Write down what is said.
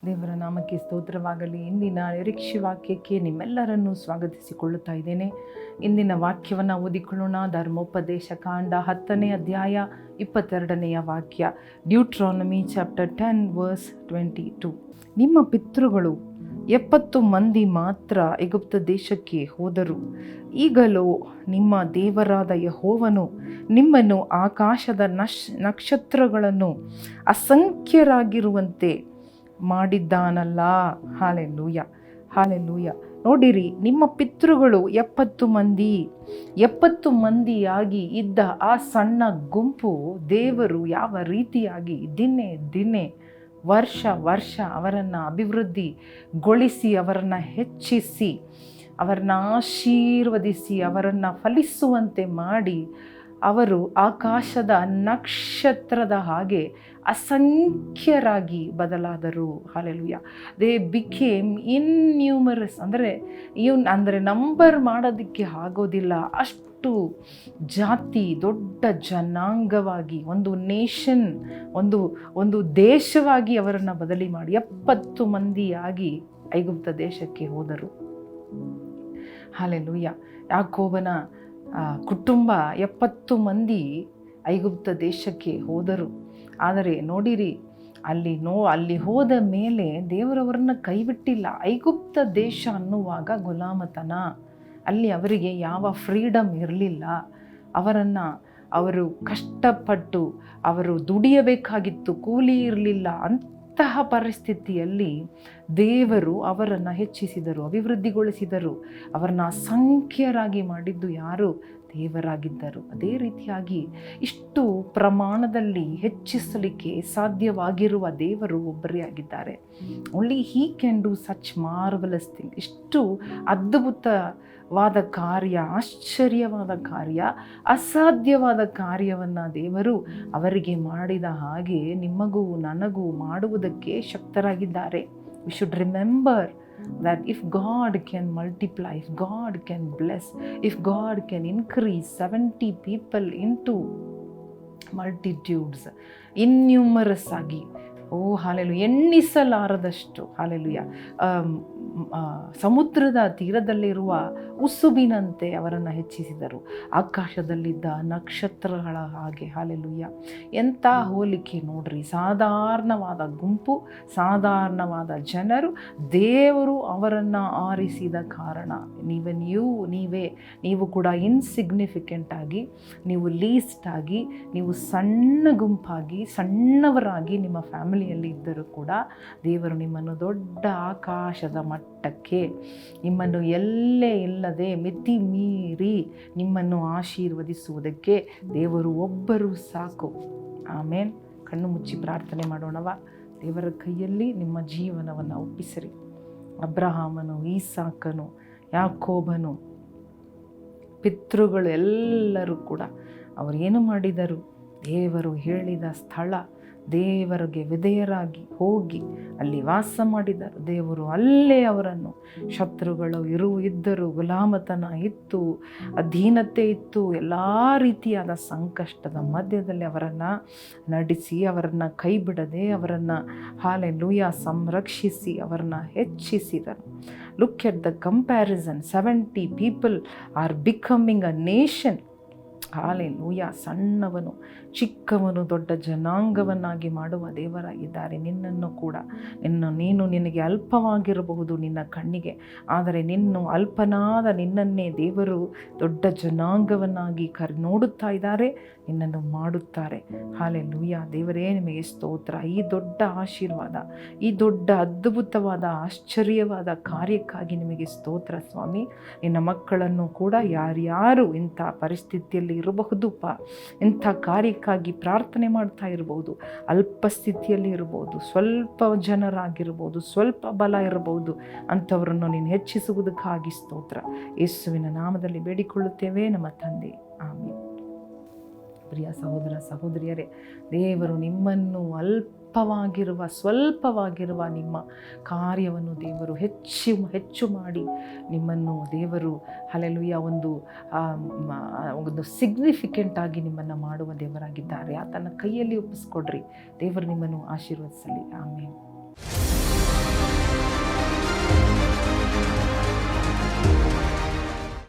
ದೇವರ ನಾಮಕ್ಕೆ ಸ್ತೋತ್ರವಾಗಲಿ. ಇಂದಿನ ನಿರೀಕ್ಷೆ ವಾಕ್ಯಕ್ಕೆ ನಿಮ್ಮೆಲ್ಲರನ್ನು ಸ್ವಾಗತಿಸಿಕೊಳ್ಳುತ್ತಾ ಇದ್ದೇನೆ. ಇಂದಿನ ವಾಕ್ಯವನ್ನು ಓದಿಕೊಳ್ಳೋಣ. ಧರ್ಮೋಪದೇಶ ಕಾಂಡ 10ನೇ ಅಧ್ಯಾಯ 22ನೆಯ ವಾಕ್ಯ. Deuteronomy chapter 10 verse 22. ನಿಮ್ಮ ಪಿತೃಗಳು 70 ಮಂದಿ ಮಾತ್ರ ಐಗುಪ್ತ ದೇಶಕ್ಕೆ ಹೋದರು. ಈಗಲೂ ನಿಮ್ಮ ದೇವರಾದ ಯೆಹೋವನು ನಿಮ್ಮನ್ನು ಆಕಾಶದ ನಕ್ಷತ್ರಗಳನ್ನು ಅಸಂಖ್ಯರಾಗಿರುವಂತೆ ಮಾಡಿದ್ದಾನಲ್ಲ. Hallelujah, hallelujah. ನೋಡಿರಿ, ನಿಮ್ಮ ಪಿತೃಗಳು 70 ಮಂದಿಯಾಗಿ ಇದ್ದ ಆ ಸಣ್ಣ ಗುಂಪು ದೇವರು ಯಾವ ರೀತಿಯಾಗಿ ದಿನೇ ವರ್ಷ ಅವರನ್ನು ಅಭಿವೃದ್ಧಿಗೊಳಿಸಿ, ಅವರನ್ನು ಹೆಚ್ಚಿಸಿ, ಅವರನ್ನು ಆಶೀರ್ವದಿಸಿ, ಅವರನ್ನು ಫಲಿಸುವಂತೆ ಮಾಡಿ, ಅವರು ಆಕಾಶದ ನಕ್ಷತ್ರದ ಹಾಗೆ ಅಸಂಖ್ಯರಾಗಿ ಬದಲಾದರು. ಹಾಲೆಲೂಯ. They became innumerous. ಅಂದರೆ ನಂಬರ್ ಮಾಡೋದಕ್ಕೆ ಆಗೋದಿಲ್ಲ. ಅಷ್ಟು ಜಾತಿ, ದೊಡ್ಡ ಜನಾಂಗವಾಗಿ, ಒಂದು ನೇಷನ್, ಒಂದು ದೇಶವಾಗಿ ಅವರನ್ನು ಬದಲಿ ಮಾಡಿ 70 ಮಂದಿಯಾಗಿ ಐಗುಪ್ತ ದೇಶಕ್ಕೆ ಹೋದರು. ಹಾಲೆಲೂಯ. ಯಾಕೋಬನ ಕುಟುಂಬ 70 ಮಂದಿ ಐಗುಪ್ತ ದೇಶಕ್ಕೆ ಹೋದರು. ಆದರೆ ನೋಡಿರಿ, ಅಲ್ಲಿ ಹೋದ ಮೇಲೆ ದೇವರವರನ್ನ ಕೈಬಿಟ್ಟಿಲ್ಲ. ಐಗುಪ್ತ ದೇಶ ಅನ್ನುವಾಗ ಗುಲಾಮತನ, ಅಲ್ಲಿ ಅವರಿಗೆ ಯಾವ ಫ್ರೀಡಮ್ ಇರಲಿಲ್ಲ. ಅವರು ಕಷ್ಟಪಟ್ಟು ಅವರು ದುಡಿಯಬೇಕಾಗಿತ್ತು, ಕೂಲಿ ಇರಲಿಲ್ಲ. ಅಂತಹ ಪರಿಸ್ಥಿತಿಯಲ್ಲಿ ದೇವರು ಅವರನ್ನು ಹೆಚ್ಚಿಸಿದರು, ಅಭಿವೃದ್ಧಿಗೊಳಿಸಿದರು. ಅವರನ್ನು ಅಸಂಖ್ಯರಾಗಿ ಮಾಡಿದ್ದು ಯಾರು? ದೇವರಾಗಿದ್ದರು. ಅದೇ ರೀತಿಯಾಗಿ ಇಷ್ಟು ಪ್ರಮಾಣದಲ್ಲಿ ಹೆಚ್ಚಿಸಲಿಕ್ಕೆ ಸಾಧ್ಯವಾಗಿರುವ ದೇವರು ಒಬ್ಬರೇ ಆಗಿದ್ದಾರೆ. Only he can do such marvellous thing. ಇಷ್ಟು ಅದ್ಭುತವಾದ ಕಾರ್ಯ, ಆಶ್ಚರ್ಯವಾದ ಕಾರ್ಯ, ಅಸಾಧ್ಯವಾದ ಕಾರ್ಯವನ್ನು ದೇವರು ಅವರಿಗೆ ಮಾಡಿದ ಹಾಗೆ ನಿಮಗೂ ನನಗೂ ಮಾಡುವುದಕ್ಕೆ ಶಕ್ತರಾಗಿದ್ದಾರೆ. We should remember that if God can multiply, if God can bless, if God can increase 70 people into multitudes, innumerous ಆಗಿ, ಹಾಲೆಲೂಯ, ಎಣ್ಣಿಸಲಾರದಷ್ಟು, ಹಾಲೆಲೂಯ, ಸಮುದ್ರದ ತೀರದಲ್ಲಿರುವ ಉಸುಬಿನಂತೆ ಅವರನ್ನು ಹೆಚ್ಚಿಸಿದರು, ಆಕಾಶದಲ್ಲಿದ್ದ ನಕ್ಷತ್ರಗಳ ಹಾಗೆ. ಹಾಲೆಲೂಯ. ಎಂಥ ಹೋಲಿಕೆ ನೋಡ್ರಿ. ಸಾಧಾರಣವಾದ ಗುಂಪು, ಸಾಧಾರಣವಾದ ಜನರು, ದೇವರು ಅವರನ್ನು ಆರಿಸಿದ ಕಾರಣ ನೀವು ಕೂಡ ಇನ್ಸಿಗ್ನಿಫಿಕೆಂಟ್ ಆಗಿ, ನೀವು ಲೀಸ್ಟ್ ಆಗಿ, ನೀವು ಸಣ್ಣ ಗುಂಪಾಗಿ, ಸಣ್ಣವರಾಗಿ ನಿಮ್ಮ ಫ್ಯಾಮಿಲಿಯಲ್ಲಿ ಇದ್ದರೂ ಕೂಡ ದೇವರು ನಿಮ್ಮನ್ನು ದೊಡ್ಡ ಆಕಾಶದ ಮಟ್ಟಕ್ಕೆ, ನಿಮ್ಮನ್ನು ಎಲ್ಲೇ ಇಲ್ಲದೆ ಮಿತಿ ಮೀರಿ ನಿಮ್ಮನ್ನು ಆಶೀರ್ವದಿಸುವುದಕ್ಕೆ ದೇವರು ಒಬ್ಬರು ಸಾಕು. ಆಮೇನ್. ಕಣ್ಣು ಮುಚ್ಚಿ ಪ್ರಾರ್ಥನೆ ಮಾಡೋಣವ. ದೇವರ ಕೈಯಲ್ಲಿ ನಿಮ್ಮ ಜೀವನವನ್ನು ಒಪ್ಪಿಸಿರಿ. ಅಬ್ರಹಾಮನು, ಈಸಾಕನು, ಯಾಕೋಬನು, ಪಿತೃಗಳು ಎಲ್ಲರೂ ಕೂಡ ಅವರೇನು ಮಾಡಿದರು? ದೇವರು ಹೇಳಿದ ಸ್ಥಳ, ದೇವರಿಗೆ ವಿಧೇಯರಾಗಿ ಹೋಗಿ ಅಲ್ಲಿ ವಾಸ ಮಾಡಿದರು. ದೇವರು ಅಲ್ಲೇ ಅವರನ್ನು, ಶತ್ರುಗಳು ಇದ್ದರು, ಗುಲಾಮತನ ಇತ್ತು, ಅಧೀನತೆ ಇತ್ತು, ಎಲ್ಲ ರೀತಿಯಾದ ಸಂಕಷ್ಟದ ಮಧ್ಯದಲ್ಲಿ ಅವರನ್ನು ನಡೆಸಿ, ಅವರನ್ನು ಕೈ ಬಿಡದೆ, ಅವರನ್ನು ಹಾಲೆಲೂಯ ಸಂರಕ್ಷಿಸಿ, ಅವರನ್ನು ಹೆಚ್ಚಿಸಿದರು. Look at the comparison. 70 people are becoming a nation. Hallelujah. ಸಣ್ಣವನು ಚಿಕ್ಕವನು ದೊಡ್ಡ ಜನಾಂಗವನ್ನಾಗಿ ಮಾಡುವ ದೇವರಾಗಿದ್ದಾರೆ. ನಿನ್ನನ್ನು ಕೂಡ, ನಿನಗೆ ಅಲ್ಪವಾಗಿರಬಹುದು ನಿನ್ನ ಕಣ್ಣಿಗೆ, ಆದರೆ ಅಲ್ಪನಾದ ನಿನ್ನನ್ನೇ ದೇವರು ದೊಡ್ಡ ಜನಾಂಗವನ್ನಾಗಿ ನೋಡುತ್ತಾ ಇದ್ದಾರೆ, ನಿನ್ನನ್ನು ಮಾಡುತ್ತಾರೆ. ಹಾಲೆಲೂಯ. ದೇವರೇ, ನಿಮಗೆ ಸ್ತೋತ್ರ. ಈ ದೊಡ್ಡ ಆಶೀರ್ವಾದ, ಈ ದೊಡ್ಡ ಅದ್ಭುತವಾದ ಆಶ್ಚರ್ಯವಾದ ಕಾರ್ಯಕ್ಕಾಗಿ ನಿಮಗೆ ಸ್ತೋತ್ರ ಸ್ವಾಮಿ. ನಿನ್ನ ಮಕ್ಕಳನ್ನು ಕೂಡ ಯಾರ್ಯಾರು ಇಂಥ ಪರಿಸ್ಥಿತಿಯಲ್ಲಿ ಇರಬಹುದುಪ್ಪ, ಇಂಥ ಕಾರ್ಯಕ್ಕಾಗಿ ಪ್ರಾರ್ಥನೆ ಮಾಡ್ತಾ ಇರಬಹುದು, ಅಲ್ಪ ಸ್ಥಿತಿಯಲ್ಲಿ ಇರಬಹುದು, ಸ್ವಲ್ಪ ಜನರಾಗಿರ್ಬೋದು, ಸ್ವಲ್ಪ ಬಲ ಇರಬಹುದು, ಅಂಥವರನ್ನು ನೀನು ಹೆಚ್ಚಿಸುವುದಕ್ಕಾಗಿ ಸ್ತೋತ್ರ. ಯೇಸುವಿನ ನಾಮದಲ್ಲಿ ಬೇಡಿಕೊಳ್ಳುತ್ತೇವೆ ನಮ್ಮ ತಂದೆ, ಆಮೆನ್. ಪ್ರಿಯ ಸಹೋದರ ಸಹೋದರಿಯರೇ, ದೇವರು ನಿಮ್ಮನ್ನು ಸ್ವಲ್ಪವಾಗಿರುವ ನಿಮ್ಮ ಕಾರ್ಯವನ್ನು ದೇವರು ಹೆಚ್ಚು ಮಾಡಿ ನಿಮ್ಮನ್ನು ದೇವರು ಹಲ್ಲೆಲೂಯಾ ಒಂದು ಸಿಗ್ನಿಫಿಕೆಂಟ್ ಆಗಿ ನಿಮ್ಮನ್ನು ಮಾಡುವ ದೇವರಾಗಿದ್ದಾರೆ. ಆತನ ಕೈಯಲ್ಲಿ ಒಪ್ಪಿಸ್ಕೊಡ್ರಿ. ದೇವರು ನಿಮ್ಮನ್ನು ಆಶೀರ್ವದಿಸಲಿ. ಆಮೇನ್.